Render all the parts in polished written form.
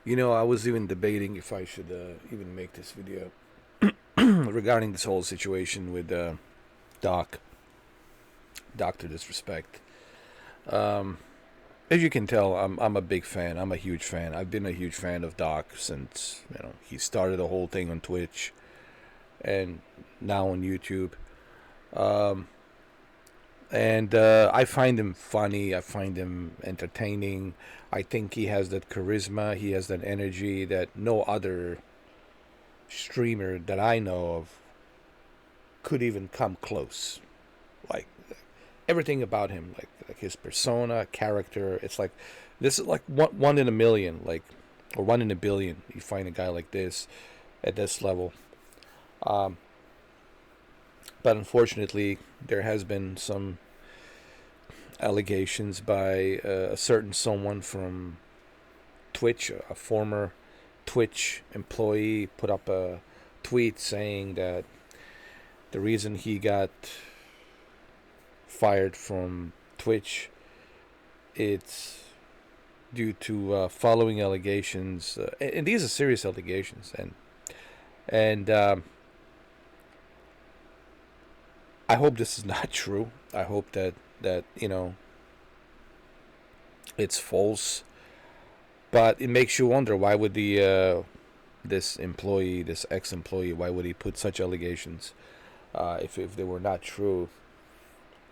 I was even debating if I should even make this video regarding this whole situation with Doc, Doctor Disrespect. Um, as you can tell, I'm a big fan. I'm a huge fan. I've been a huge fan of Doc since he started the whole thing on Twitch and now on YouTube. Um, and I find him funny. I find him entertaining. I think he has that charisma. He has that energy that no other streamer that I know of could even come close. Like everything about him, like his persona, character. It's like this is like one in a million, like or one in a billion. You find a guy like this at this level. Um, but unfortunately, there has been some allegations by a certain someone from Twitch, a former Twitch employee, put up a tweet saying that the reason he got fired from Twitch it's due to following allegations, and these are serious allegations, and I hope this is not true. I hope that it's false, but it makes you wonder why would the this employee, this ex-employee, why would he put such allegations if they were not true?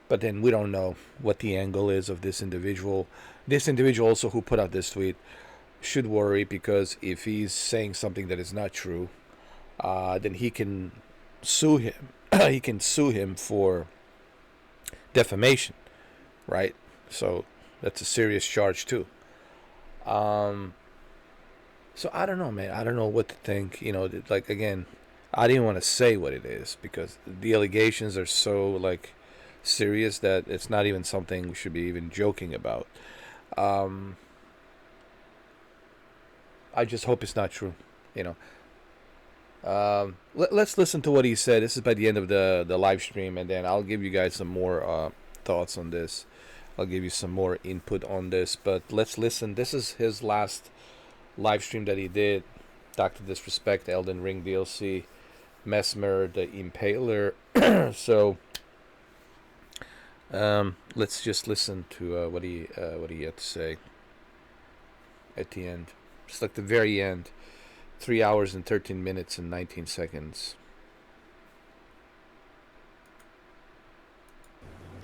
But then we don't know what the angle is of this individual. This individual also who put out this tweet should worry because if he's saying something that is not true, then he can sue him. He can sue him for defamation, right? So that's a serious charge too. Um, so I don't know, man. I don't know what to think. Like again, I didn't want to say what it is because the allegations are so like serious that it's not even something we should be even joking about. Um, I just hope it's not true. You know. Let's listen to what he said. This is by the end of the live stream, and then I'll give you guys some more thoughts on this. I'll give you some more input on this, but let's listen. This is his last live stream that he did. Dr. Disrespect, Elden Ring DLC, Mesmer, the Impaler. So let's just listen to what he had to say at the end. Just like the very end. 3 hours and 13 minutes and 19 seconds.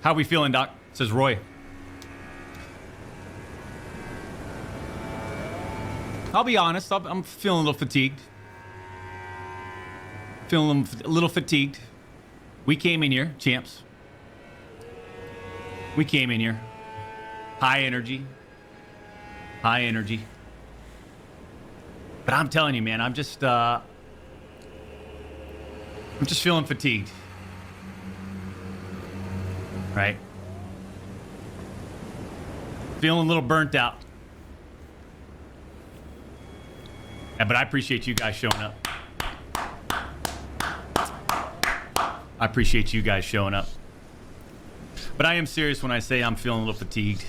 How we feeling, Doc? Says Roy. I'll be honest, I'm feeling a little fatigued. Feeling a little fatigued. We came in here, champs. We came in here. High energy. High energy. But I'm telling you, man, I'm just feeling fatigued. Right? Feeling a little burnt out. Yeah, but I appreciate you guys showing up. I appreciate you guys showing up. But I am serious when I say I'm feeling a little fatigued.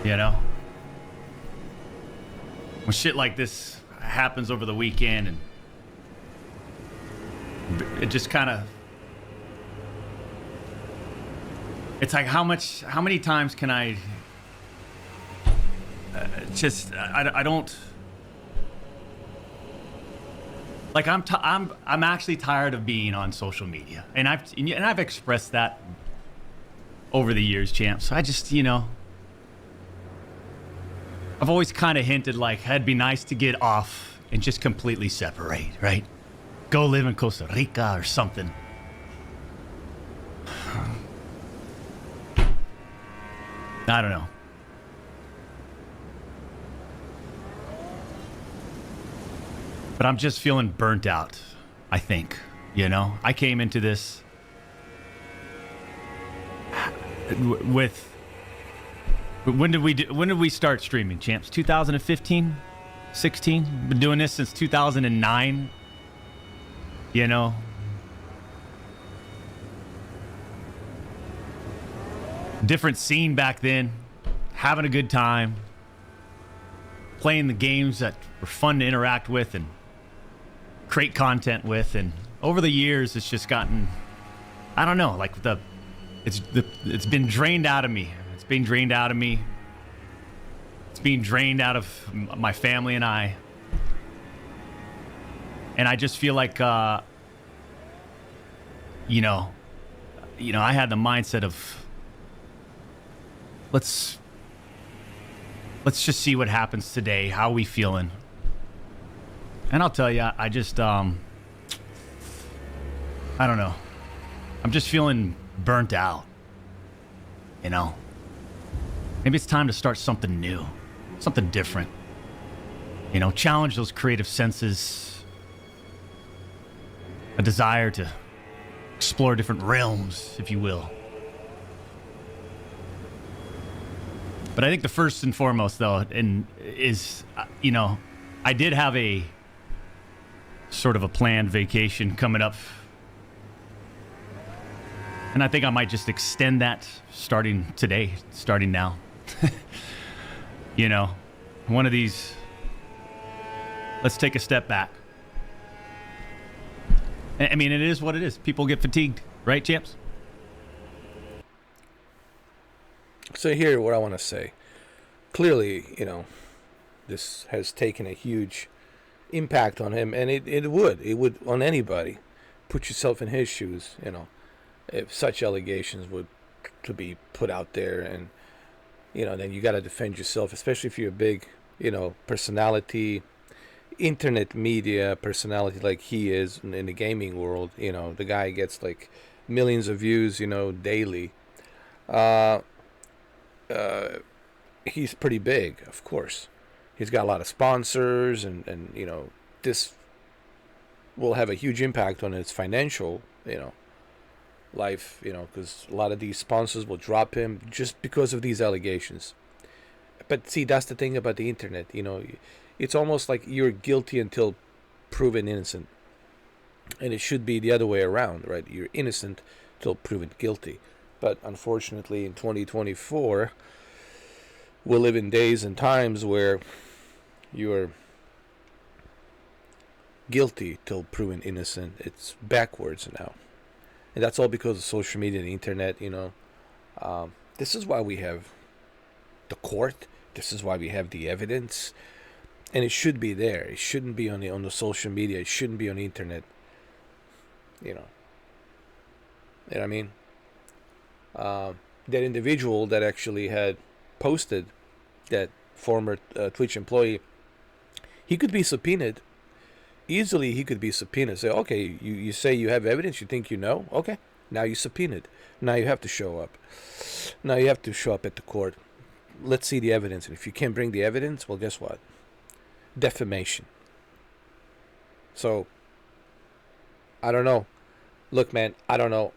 You know? When shit like this happens over the weekend and it just kind of, it's like how many times can I I don't like I'm actually tired of being on social media, and I've expressed that over the years, champ. So I just I've always kind of hinted like it'd be nice to get off and just completely separate, right? Go live in Costa Rica or something. I don't know. But I'm just feeling burnt out, I think. I came into this with when did we start streaming, champs? 2015? 16? Been doing this since 2009. Different scene back then. Having a good time. playing the games that were fun to interact with and create content with. And over the years, it's just gotten, I don't know, like it's been drained out of me. It's being drained out of me. It's being drained out of my family and I. And I just feel like, I had the mindset of let's just see what happens today. How are we feeling? And I'll tell you, I just, I don't know. I'm just feeling burnt out. Maybe it's time to start something new, something different. Challenge those creative senses. A desire to explore different realms, if you will. But I think the first and foremost, though, is I did have a sort of a planned vacation coming up. And I think I might just extend that starting today, starting now. One of these, let's take a step back. I mean, it is what it is. People get fatigued, right, champs? So here, what I want to say. Clearly, this has taken a huge impact on him, and it would on anybody. Put yourself in his shoes, if such allegations would to be put out there, and then you got to defend yourself, especially if you're a big, personality, internet media personality like he is in the gaming world. The guy gets like millions of views, daily. He's pretty big, of course. He's got a lot of sponsors, and this will have a huge impact on his financial, life, because a lot of these sponsors will drop him just because of these allegations. But see, that's the thing about the internet, it's almost like you're guilty until proven innocent. And it should be the other way around, right? You're innocent till proven guilty. But unfortunately, in 2024, we'll live in days and times where you're guilty till proven innocent. It's backwards now. And that's all because of social media and the internet, This is why we have the court. This is why we have the evidence. And it should be there. It shouldn't be on the social media. It shouldn't be on the internet. You know what I mean? That individual that actually had posted, that former Twitch employee, he could be subpoenaed. Easily he could be subpoenaed. Say, okay, you say you have evidence, you think you know? Okay, now you're subpoenaed. Now you have to show up. Now you have to show up at the court. Let's see the evidence. And if you can't bring the evidence, well, guess what? Defamation. So, I don't know. Look, man, I don't know.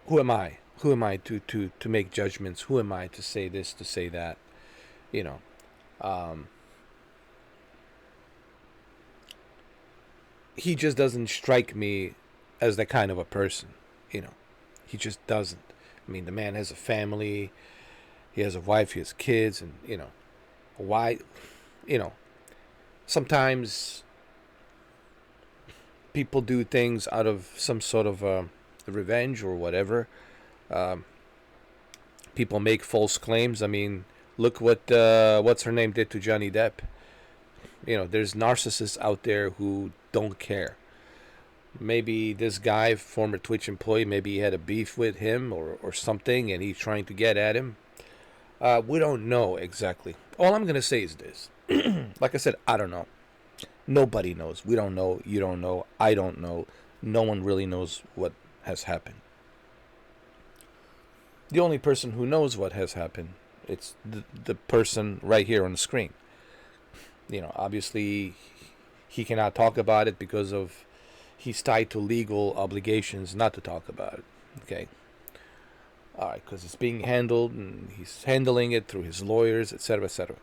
Who am I? Who am I to make judgments? Who am I to say this, to say that? He just doesn't strike me as that kind of a person. He just doesn't. I mean, the man has a family. He has a wife. He has kids. And, why, sometimes people do things out of some sort of revenge or whatever. People make false claims. I mean, look what what's her name did to Johnny Depp. There's narcissists out there who don't care. Maybe this guy, former Twitch employee, maybe he had a beef with him or something, and he's trying to get at him. We don't know exactly. All I'm going to say is this. Like I said, I don't know. Nobody knows. We don't know. You don't know. I don't know. No one really knows what has happened. The only person who knows what has happened, it's the person right here on the screen. Obviously, he cannot talk about it because of he's tied to legal obligations not to talk about it. Okay. All right, because it's being handled, and he's handling it through his lawyers, etc.,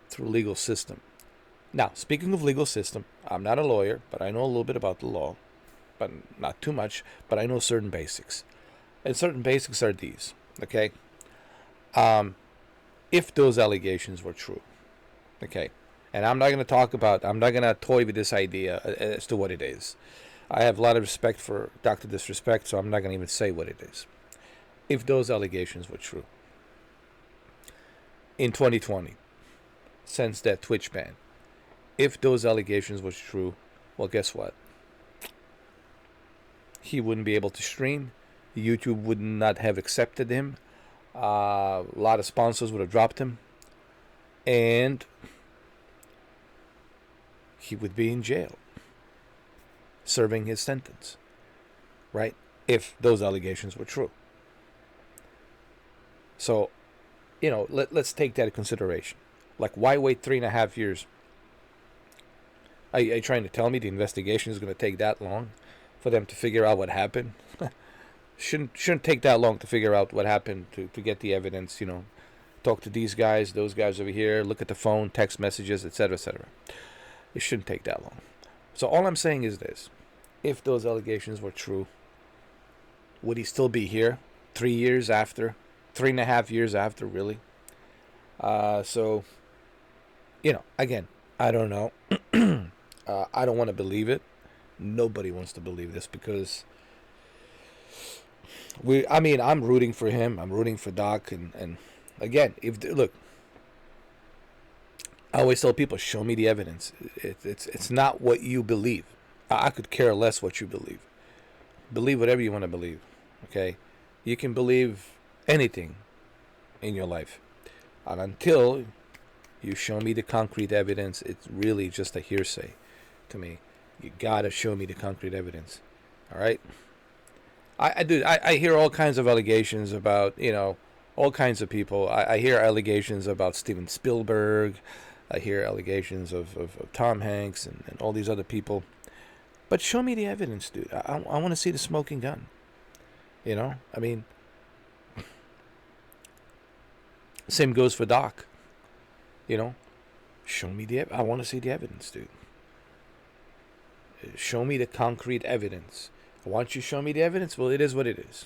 through legal system. Now, speaking of legal system, I'm not a lawyer, but I know a little bit about the law, but not too much. But I know certain basics, and certain basics are these. Okay. if those allegations were true, okay, and I'm not going to toy with this idea as to what it is. I have a lot of respect for Dr. Disrespect, so I'm not going to even say what it is. If those allegations were true, in 2020, since that Twitch ban, if those allegations were true, well, guess what? He wouldn't be able to stream. YouTube would not have accepted him. A lot of sponsors would have dropped him. And he would be in jail, serving his sentence, right? If those allegations were true. So, let's take that into consideration. Like, why wait 3.5 years? Are you trying to tell me the investigation is going to take that long for them to figure out what happened? Shouldn't take that long to figure out what happened, to get the evidence, talk to these guys, those guys over here, look at the phone, text messages, etc., etc. It shouldn't take that long. So all I'm saying is this. If those allegations were true, would he still be here 3 years after? 3.5 years after, really? So, again, I don't know. I don't want to believe it. Nobody wants to believe this because I'm rooting for him. I'm rooting for Doc. And again, look, I always tell people, show me the evidence. It's not what you believe. I could care less what you believe. Believe whatever you want to believe. Okay? You can believe anything in your life. And until you show me the concrete evidence, it's really just a hearsay to me. You gotta show me the concrete evidence. All right? I hear all kinds of allegations about, all kinds of people. I hear allegations about Steven Spielberg. I hear allegations of Tom Hanks and all these other people. But show me the evidence, dude. I want to see the smoking gun. Same goes for Doc. Show me I want to see the evidence, dude. Show me the concrete evidence. Once you show me the evidence, well, it is what it is.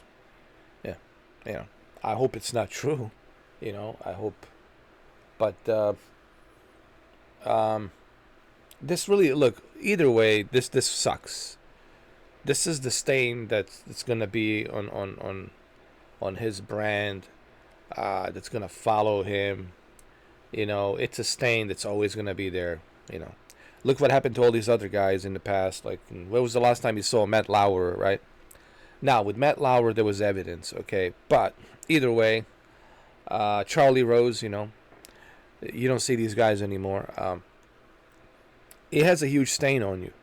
Yeah. I hope it's not true. I hope. But this really, look, either way, this sucks. This is the stain that's gonna be on his brand. That's gonna follow him. It's a stain that's always gonna be there. Look what happened to all these other guys in the past. Like, when was the last time you saw Matt Lauer, right? Now, with Matt Lauer, there was evidence, okay? But either way, Charlie Rose, you don't see these guys anymore. It has a huge stain on you,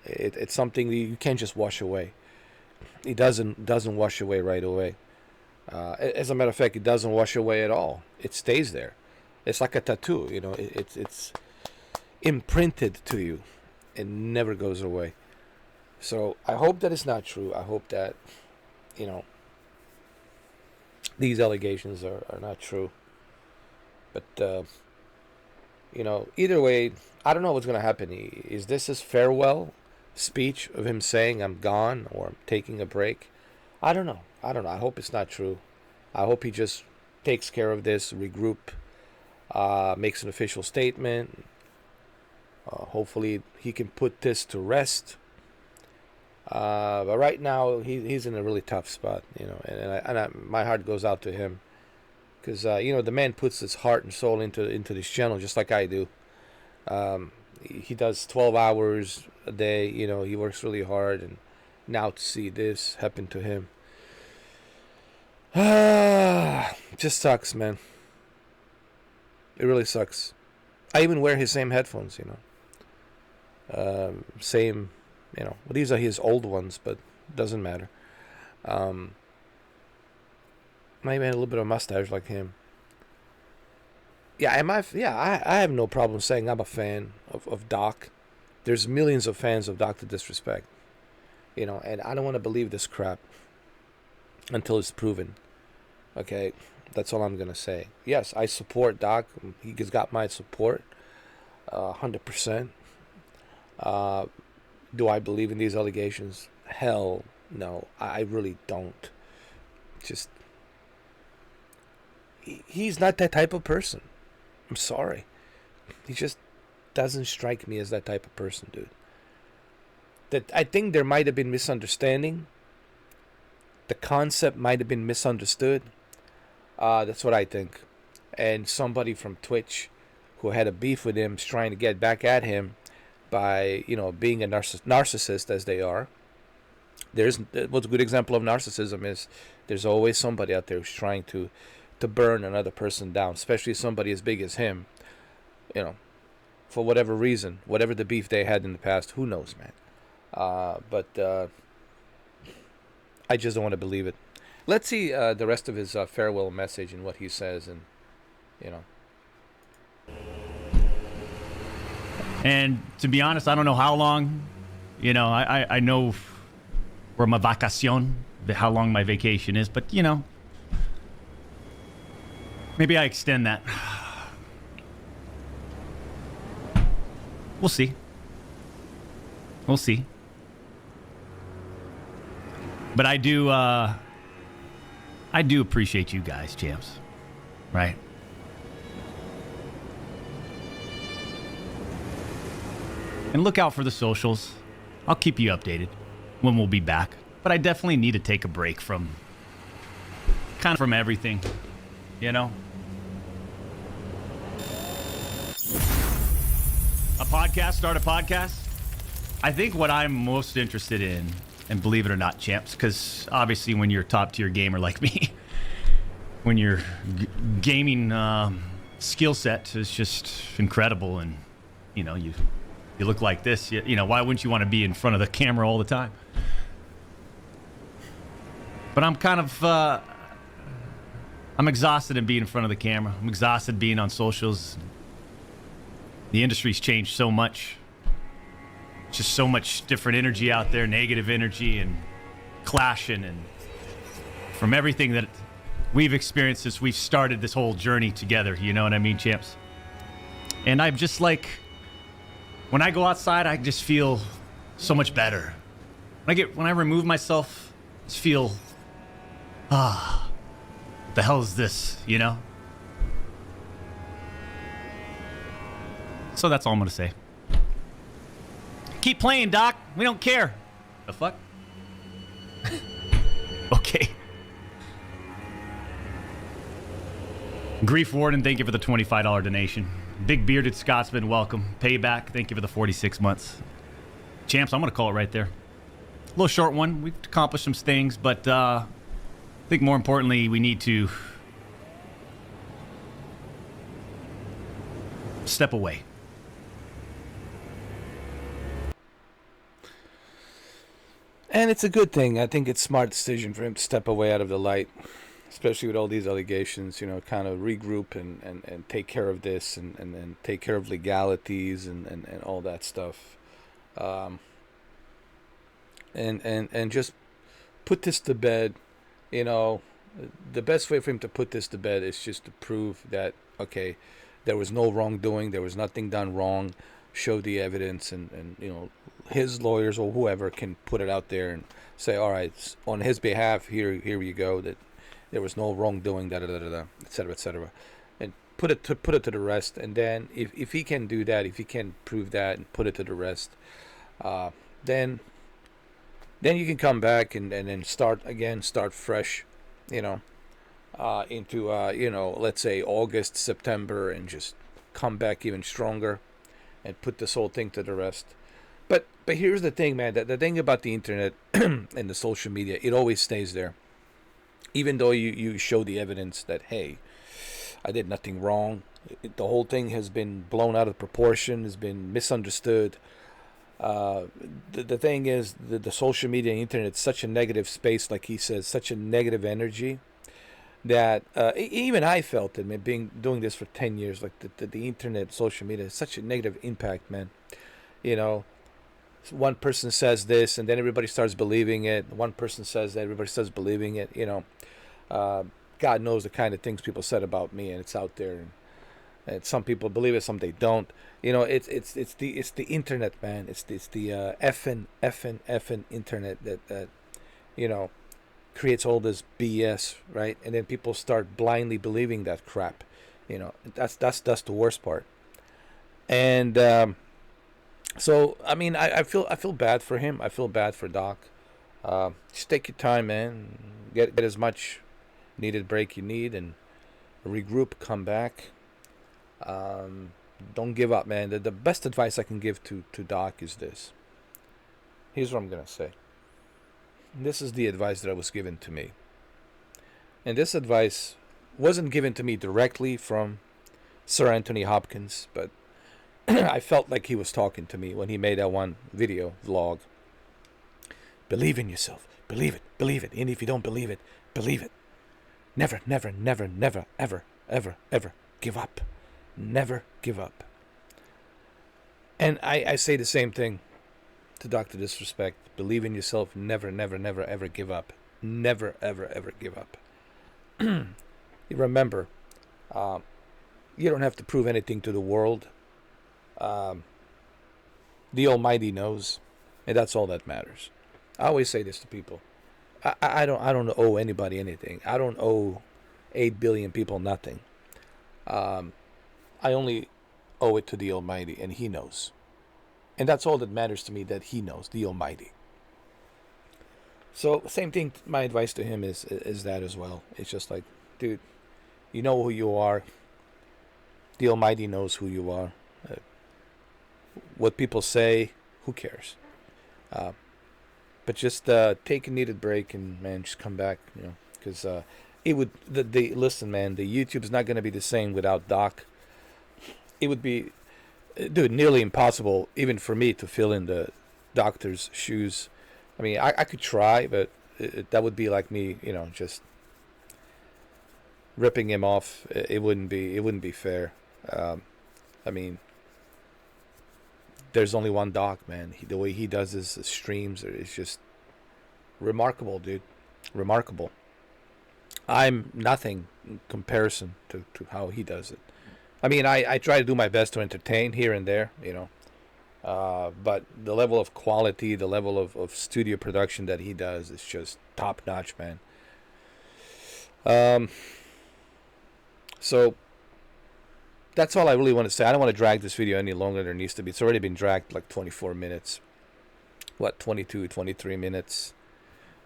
It's something that you can't just wash away. It doesn't wash away right away. As a matter of fact, it doesn't wash away at all. It stays there. It's like a tattoo, It's imprinted to you. It never goes away. So I hope that it's not true. I hope that, these allegations are not true. But, either way, I don't know what's going to happen. Is this his farewell speech of him saying I'm gone or I'm taking a break? I don't know. I hope it's not true. I hope he just takes care of this, regroup, makes an official statement. Hopefully he can put this to rest. But right now he's in a really tough spot, my heart goes out to him because the man puts his heart and soul into this channel just like I do. He does 12 hours a day. He works really hard, and now to see this happen to him, just sucks, man. It really sucks. I even wear his same headphones, same, well, these are his old ones, but doesn't matter. Maybe a little bit of a mustache like him. I have no problem saying I'm a fan of Doc. There's millions of fans of Dr. Disrespect, and I don't want to believe this crap until it's proven. Okay, that's all I'm gonna say. Yes, I support Doc. He's got my support, 100%. Do I believe in these allegations? Hell no, I really don't. Just, he's not that type of person. I'm sorry. He just doesn't strike me as that type of person, dude. That I think there might have been misunderstanding. The concept might have been misunderstood. That's what I think. And somebody from Twitch who had a beef with him is trying to get back at him by, being a narcissist as they are. What's a good example of narcissism is there's always somebody out there who's trying to burn another person down, especially somebody as big as him. For whatever reason, whatever the beef they had in the past, who knows, man. But I just don't want to believe it. Let's see the rest of his farewell message and what he says, and And to be honest, I don't know how long. I know where my vacacion, how long my vacation is, but maybe I extend that. We'll see. We'll see. But I do appreciate you guys, champs. Right? And look out for the socials. I'll keep you updated when we'll be back. But I definitely need to take a break from everything, Start a podcast. I think what I'm most interested in, and believe it or not, champs, because obviously when you're a top tier gamer like me, when your gaming skill set is just incredible, and you look like this, why wouldn't you want to be in front of the camera all the time? But I'm exhausted in being in front of the camera. I'm exhausted being on socials. The industry's changed so much. Just so much different energy out there, negative energy and clashing, and from everything that we've experienced since we've started this whole journey together, you know what I mean, champs? And I'm just like, when I go outside, I just feel so much better. When I remove myself, I just feel, what the hell is this, So that's all I'm gonna say. Keep playing, Doc. We don't care. The fuck? Okay. Grief Warden, thank you for the $25 donation. Big Bearded Scotsman, welcome. Payback, thank you for the 46 months. Champs, I'm going to call it right there. A little short one. We've accomplished some things, but I think more importantly, we need to step away. And it's a good thing. I think it's a smart decision for him to step away out of the light, especially with all these allegations, kind of regroup and take care of this and take care of legalities and all that stuff. And just put this to bed. The best way for him to put this to bed is just to prove that, okay, there was no wrongdoing, there was nothing done wrong, show the evidence, and his lawyers or whoever can put it out there and say, all right, on his behalf, here you go, that there was no wrongdoing, et cetera, and put it to the rest. And then if he can do that, if he can prove that and put it to the rest, then you can come back and then start fresh, into let's say August, September, and just come back even stronger and put this whole thing to the rest. But here's the thing, man. The thing about the internet and the social media, it always stays there. Even though you show the evidence that, hey, I did nothing wrong. The whole thing has been blown out of proportion, has been misunderstood. The thing is, the social media and internet is such a negative space, like he says, such a negative energy, that even I felt it, man, doing this for 10 years, like the internet, social media, is such a negative impact, man. One person says this, and then everybody starts believing it. One person says that, everybody starts believing it. God knows the kind of things people said about me, and it's out there. And some people believe it, some they don't. It's the internet, man. It's the effing internet that creates all this BS, right? And then people start blindly believing that crap. That's the worst part. And so I mean, I feel bad for him. I feel bad for Doc. Just take your time, man. Get as much needed break you need, and regroup. Come back. Don't give up, man. The best advice I can give to Doc is this. Here's what I'm gonna say. This is the advice that was given to me, and this advice wasn't given to me directly from Sir Anthony Hopkins, but I felt like he was talking to me when he made that one video vlog. Believe in yourself. Believe it. Believe it. And if you don't believe it, believe it. Never, never, never, never, ever, ever, ever give up. Never give up. And I say the same thing to Dr. Disrespect. Believe in yourself. Never, never, never, ever give up. Never, ever, ever give up. You remember, you don't have to prove anything to the world. The Almighty knows, and that's all that matters. I always say this to people. I don't owe anybody anything. I don't owe 8 billion people nothing. I only owe it to the Almighty, and He knows. And that's all that matters to me, that He knows, the Almighty. So, same thing, my advice to him is that as well. It's just like, dude, you know who you are. The Almighty knows who you are. What people say, who cares? But just take a needed break and, man, just come back, because it would, listen, man, the YouTube's not going to be the same without Doc. It would be, dude, nearly impossible even for me to fill in the doctor's shoes. I mean, I could try, but that would be like me, just ripping him off. It wouldn't be fair. I mean, there's only one Doc, man. The way he does his streams is just remarkable, dude. Remarkable. I'm nothing in comparison to how he does it. I mean, I try to do my best to entertain here and there, but the level of quality, the level of studio production that he does is just top notch, man. So that's all I really want to say. I don't want to drag this video any longer than it needs to be. It's already been dragged like 24 minutes. 22, 23 minutes.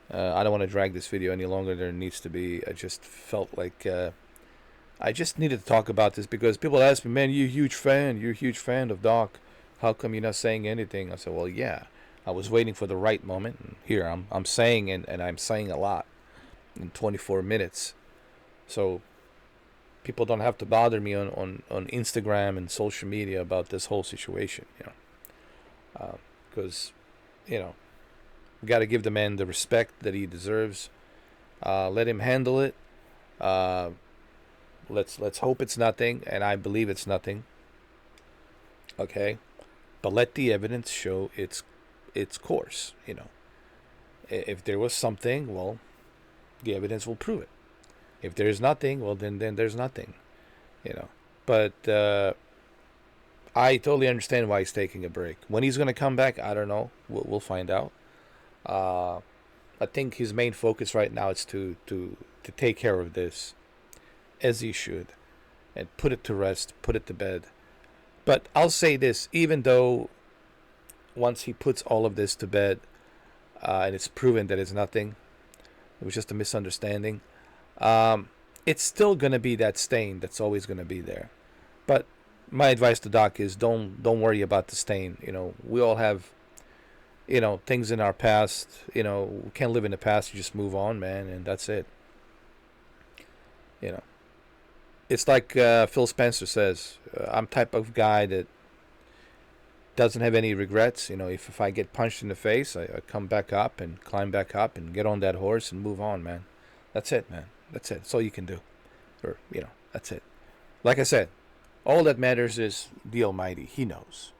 I don't want to drag this video any longer than it needs to be. I just felt like I just needed to talk about this because people ask me, man, you're a huge fan of Doc. How come you're not saying anything? I said, well, yeah, I was waiting for the right moment. And here I'm saying, and I'm saying a lot in 24 minutes. So people don't have to bother me on Instagram and social media about this whole situation, because, we got to give the man the respect that he deserves. Let him handle it. Let's hope it's nothing, and I believe it's nothing. Okay, but let the evidence show its course. If there was something, well, the evidence will prove it. If there's nothing, well, then there's nothing, But I totally understand why he's taking a break. When he's going to come back, I don't know. We'll find out. I think his main focus right now is to take care of this, as he should, and put it to rest, put it to bed. But I'll say this, even though once he puts all of this to bed, and it's proven that it's nothing, it was just a misunderstanding, it's still going to be that stain that's always going to be there. But my advice to Doc is don't worry about the stain. We all have, things in our past. We can't live in the past. You just move on, man, and that's it. It's like Phil Spencer says, I'm type of guy that doesn't have any regrets. If I get punched in the face, I come back up and climb back up and get on that horse and move on, man. That's it, man. That's it. That's all you can do. Or, that's it. Like I said, all that matters is the Almighty. He knows.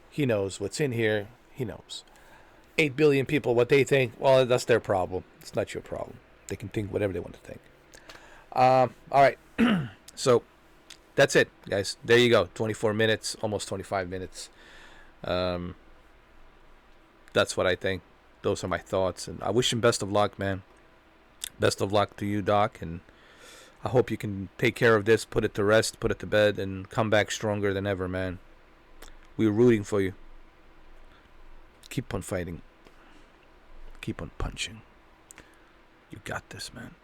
He knows what's in here. He knows. 8 billion people, what they think, well, that's their problem. It's not your problem. They can think whatever they want to think. All right. So that's it, guys. There you go. 24 minutes, almost 25 minutes. That's what I think. Those are my thoughts. And I wish him best of luck, man. best of luck to you, Doc, and I hope you can take care of this, put it to rest, put it to bed, and come back stronger than ever, man. We're rooting for you. Keep on fighting. Keep on punching. You got this, man.